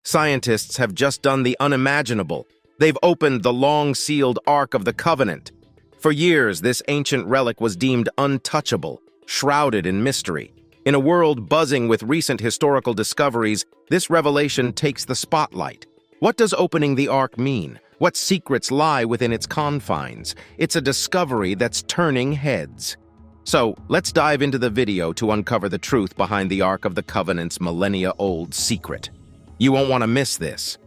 Scientists have just done the unimaginable. They've opened the long-sealed Ark of the Covenant. For years, this ancient relic was deemed untouchable, shrouded in mystery. In a world buzzing with recent historical discoveries, this revelation takes the spotlight. What does opening the Ark mean? What secrets lie within its confines? It's a discovery that's turning heads. So, let's dive into the video to uncover the truth behind the Ark of the Covenant's millennia-old secret. You won't want to miss this.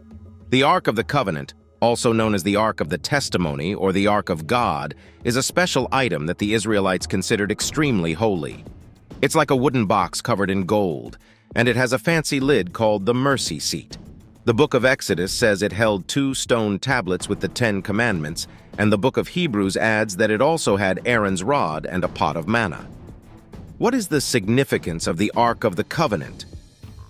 The Ark of the Covenant, also known as the Ark of the Testimony or the Ark of God, is a special item that the Israelites considered extremely holy. It's like a wooden box covered in gold, and it has a fancy lid called the mercy seat. The book of Exodus says it held 2 stone tablets with the 10 commandments, and the book of Hebrews adds that it also had Aaron's rod and a pot of manna. What is the significance of the Ark of the Covenant?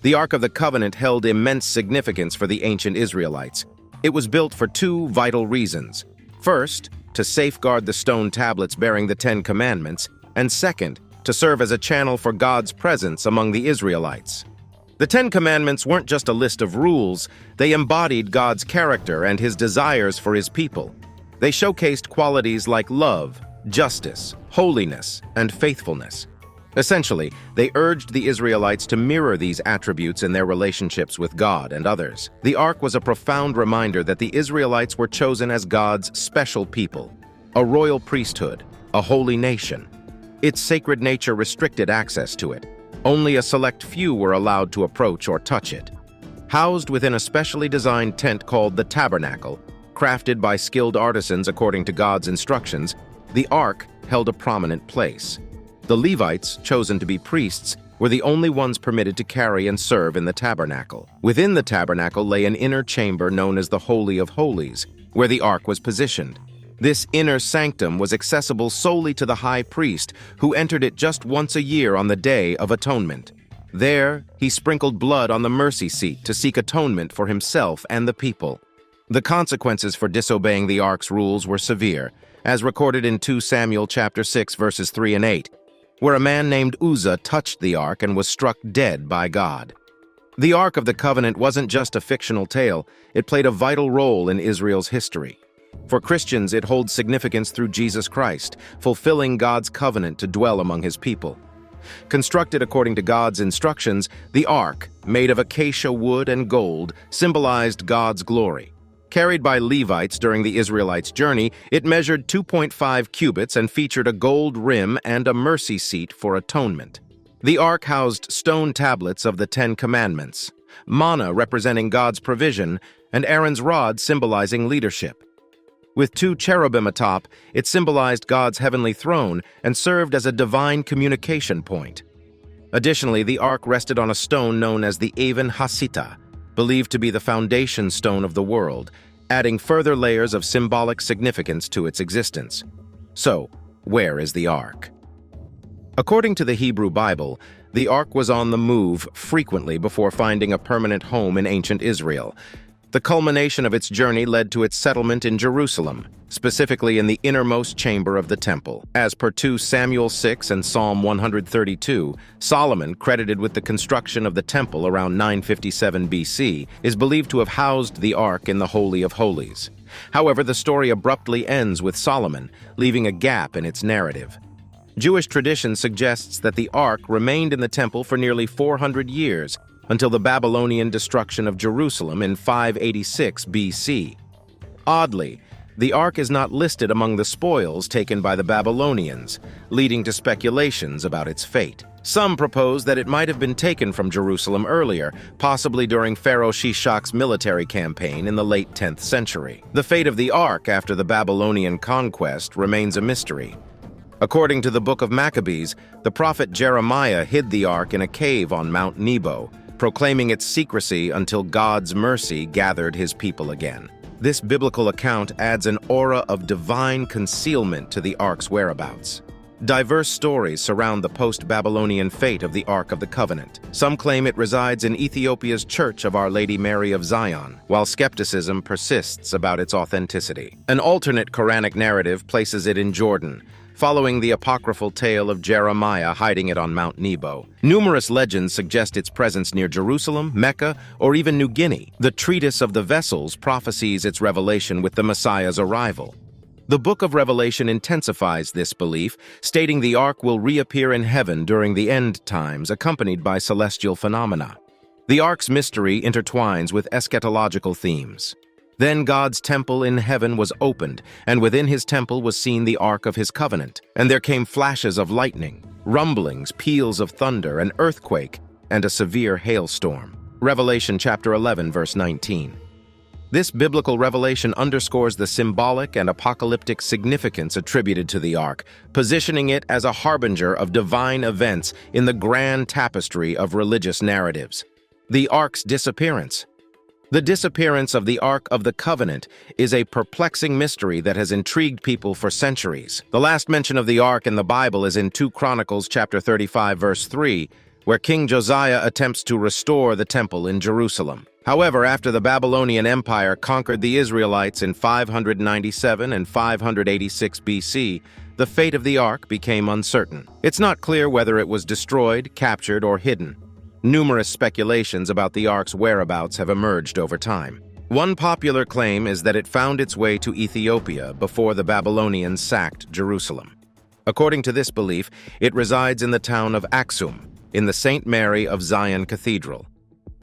The Ark of the Covenant held immense significance for the ancient Israelites. It was built for 2 vital reasons. First, to safeguard the stone tablets bearing the 10 commandments, and second, to serve as a channel for God's presence among the Israelites. The 10 Commandments weren't just a list of rules, they embodied God's character and his desires for his people. They showcased qualities like love, justice, holiness, and faithfulness. Essentially, they urged the Israelites to mirror these attributes in their relationships with God and others. The Ark was a profound reminder that the Israelites were chosen as God's special people, a royal priesthood, a holy nation. Its sacred nature restricted access to it. Only a select few were allowed to approach or touch it. Housed within a specially designed tent called the Tabernacle, crafted by skilled artisans according to God's instructions, the Ark held a prominent place. The Levites, chosen to be priests, were the only ones permitted to carry and serve in the tabernacle. Within the tabernacle lay an inner chamber known as the Holy of Holies, where the Ark was positioned. This inner sanctum was accessible solely to the high priest, who entered it just once a year on the Day of Atonement. There, he sprinkled blood on the mercy seat to seek atonement for himself and the people. The consequences for disobeying the Ark's rules were severe, as recorded in 2 Samuel chapter 6 verses 3 and 8, where a man named Uzzah touched the Ark and was struck dead by God. The Ark of the Covenant wasn't just a fictional tale, it played a vital role in Israel's history. For Christians, it holds significance through Jesus Christ, fulfilling God's covenant to dwell among his people. Constructed according to God's instructions, the Ark, made of acacia wood and gold, symbolized God's glory. Carried by Levites during the Israelites' journey, it measured 2.5 cubits and featured a gold rim and a mercy seat for atonement. The Ark housed stone tablets of the 10 Commandments, manna representing God's provision, and Aaron's rod symbolizing leadership. With 2 cherubim atop, it symbolized God's heavenly throne and served as a divine communication point. Additionally, the Ark rested on a stone known as the Aven Hasita, believed to be the foundation stone of the world, adding further layers of symbolic significance to its existence. So, where is the Ark? According to the Hebrew Bible, the Ark was on the move frequently before finding a permanent home in ancient Israel. The culmination of its journey led to its settlement in Jerusalem, specifically in the innermost chamber of the temple. As per 2 Samuel 6 and Psalm 132, Solomon, credited with the construction of the temple around 957 BC, is believed to have housed the Ark in the Holy of Holies. However, the story abruptly ends with Solomon, leaving a gap in its narrative. Jewish tradition suggests that the Ark remained in the temple for nearly 400 years, until the Babylonian destruction of Jerusalem in 586 BC. Oddly, the Ark is not listed among the spoils taken by the Babylonians, leading to speculations about its fate. Some propose that it might have been taken from Jerusalem earlier, possibly during Pharaoh Shishak's military campaign in the late 10th century. The fate of the Ark after the Babylonian conquest remains a mystery. According to the Book of Maccabees, the prophet Jeremiah hid the Ark in a cave on Mount Nebo, proclaiming its secrecy until God's mercy gathered his people again. This biblical account adds an aura of divine concealment to the Ark's whereabouts. Diverse stories surround the post-Babylonian fate of the Ark of the Covenant. Some claim it resides in Ethiopia's Church of Our Lady Mary of Zion, while skepticism persists about its authenticity. An alternate Quranic narrative places it in Jordan, following the apocryphal tale of Jeremiah hiding it on Mount Nebo. Numerous legends suggest its presence near Jerusalem, Mecca, or even New Guinea. The Treatise of the Vessels prophesies its revelation with the Messiah's arrival. The Book of Revelation intensifies this belief, stating the Ark will reappear in heaven during the end times, accompanied by celestial phenomena. The Ark's mystery intertwines with eschatological themes. Then God's temple in heaven was opened, and within his temple was seen the Ark of his covenant. And there came flashes of lightning, rumblings, peals of thunder, an earthquake, and a severe hailstorm. Revelation chapter 11, verse 19. This biblical revelation underscores the symbolic and apocalyptic significance attributed to the Ark, positioning it as a harbinger of divine events in the grand tapestry of religious narratives. The Ark's disappearance. The disappearance of the Ark of the Covenant is a perplexing mystery that has intrigued people for centuries. The last mention of the Ark in the Bible is in 2 Chronicles chapter 35, verse 3, where King Josiah attempts to restore the temple in Jerusalem. However, after the Babylonian Empire conquered the Israelites in 597 and 586 BC, the fate of the Ark became uncertain. It's not clear whether it was destroyed, captured, or hidden. Numerous speculations about the Ark's whereabouts have emerged over time. One popular claim is that it found its way to Ethiopia before the Babylonians sacked Jerusalem. According to this belief, it resides in the town of Aksum, in the St. Mary of Zion Cathedral.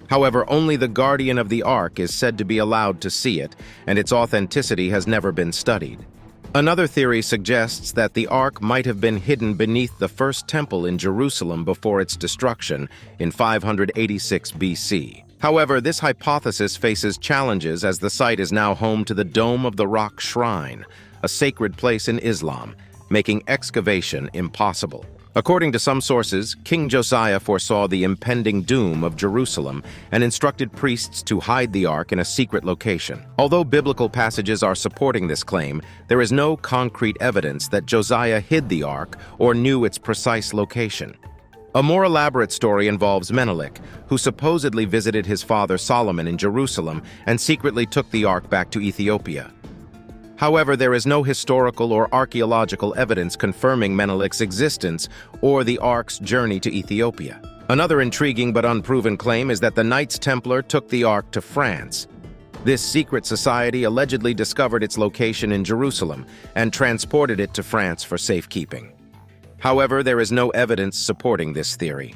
However, only the guardian of the Ark is said to be allowed to see it, and its authenticity has never been studied. Another theory suggests that the Ark might have been hidden beneath the first temple in Jerusalem before its destruction in 586 BC. However, this hypothesis faces challenges as the site is now home to the Dome of the Rock Shrine, a sacred place in Islam, making excavation impossible. According to some sources, King Josiah foresaw the impending doom of Jerusalem and instructed priests to hide the Ark in a secret location. Although biblical passages are supporting this claim, there is no concrete evidence that Josiah hid the Ark or knew its precise location. A more elaborate story involves Menelik, who supposedly visited his father Solomon in Jerusalem and secretly took the Ark back to Ethiopia. However, there is no historical or archaeological evidence confirming Menelik's existence or the Ark's journey to Ethiopia. Another intriguing but unproven claim is that the Knights Templar took the Ark to France. This secret society allegedly discovered its location in Jerusalem and transported it to France for safekeeping. However, there is no evidence supporting this theory.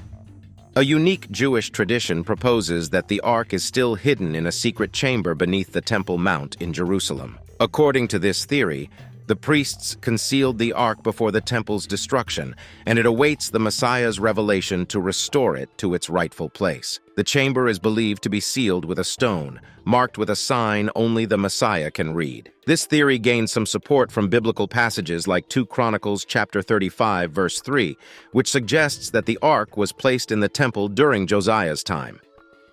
A unique Jewish tradition proposes that the Ark is still hidden in a secret chamber beneath the Temple Mount in Jerusalem. According to this theory, the priests concealed the Ark before the temple's destruction, and it awaits the Messiah's revelation to restore it to its rightful place. The chamber is believed to be sealed with a stone, marked with a sign only the Messiah can read. This theory gains some support from biblical passages like 2 Chronicles chapter 35, verse 3, which suggests that the Ark was placed in the temple during Josiah's time.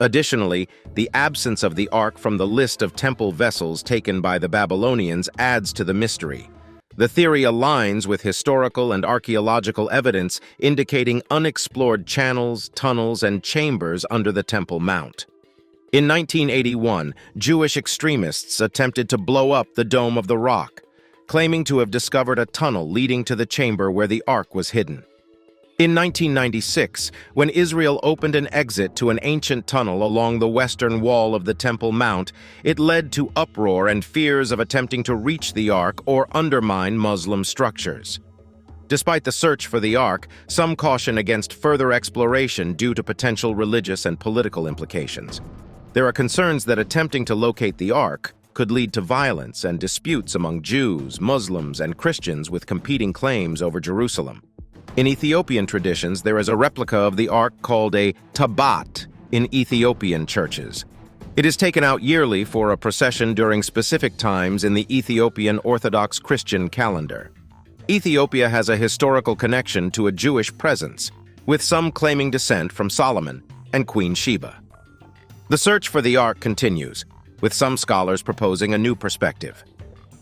Additionally, the absence of the Ark from the list of temple vessels taken by the Babylonians adds to the mystery. The theory aligns with historical and archaeological evidence indicating unexplored channels, tunnels, and chambers under the Temple Mount. In 1981, Jewish extremists attempted to blow up the Dome of the Rock, claiming to have discovered a tunnel leading to the chamber where the Ark was hidden. In 1996, when Israel opened an exit to an ancient tunnel along the western wall of the Temple Mount, it led to uproar and fears of attempting to reach the Ark or undermine Muslim structures. Despite the search for the Ark, some caution against further exploration due to potential religious and political implications. There are concerns that attempting to locate the Ark could lead to violence and disputes among Jews, Muslims, and Christians with competing claims over Jerusalem. In Ethiopian traditions, there is a replica of the Ark called a tabat in Ethiopian churches. It is taken out yearly for a procession during specific times in the Ethiopian Orthodox Christian calendar. Ethiopia has a historical connection to a Jewish presence, with some claiming descent from Solomon and Queen Sheba. The search for the Ark continues, with some scholars proposing a new perspective.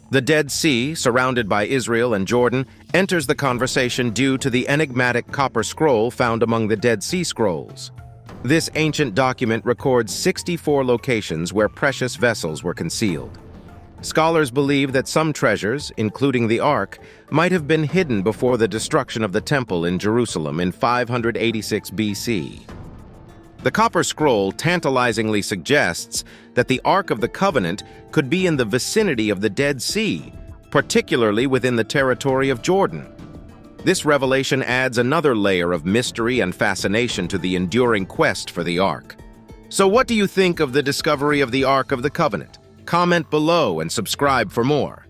The Dead Sea, surrounded by Israel and Jordan, enters the conversation due to the enigmatic copper scroll found among the Dead Sea Scrolls. This ancient document records 64 locations where precious vessels were concealed. Scholars believe that some treasures, including the Ark, might have been hidden before the destruction of the Temple in Jerusalem in 586 BC. The Copper Scroll tantalizingly suggests that the Ark of the Covenant could be in the vicinity of the Dead Sea, particularly within the territory of Jordan. This revelation adds another layer of mystery and fascination to the enduring quest for the Ark. So what do you think of the discovery of the Ark of the Covenant? Comment below and subscribe for more.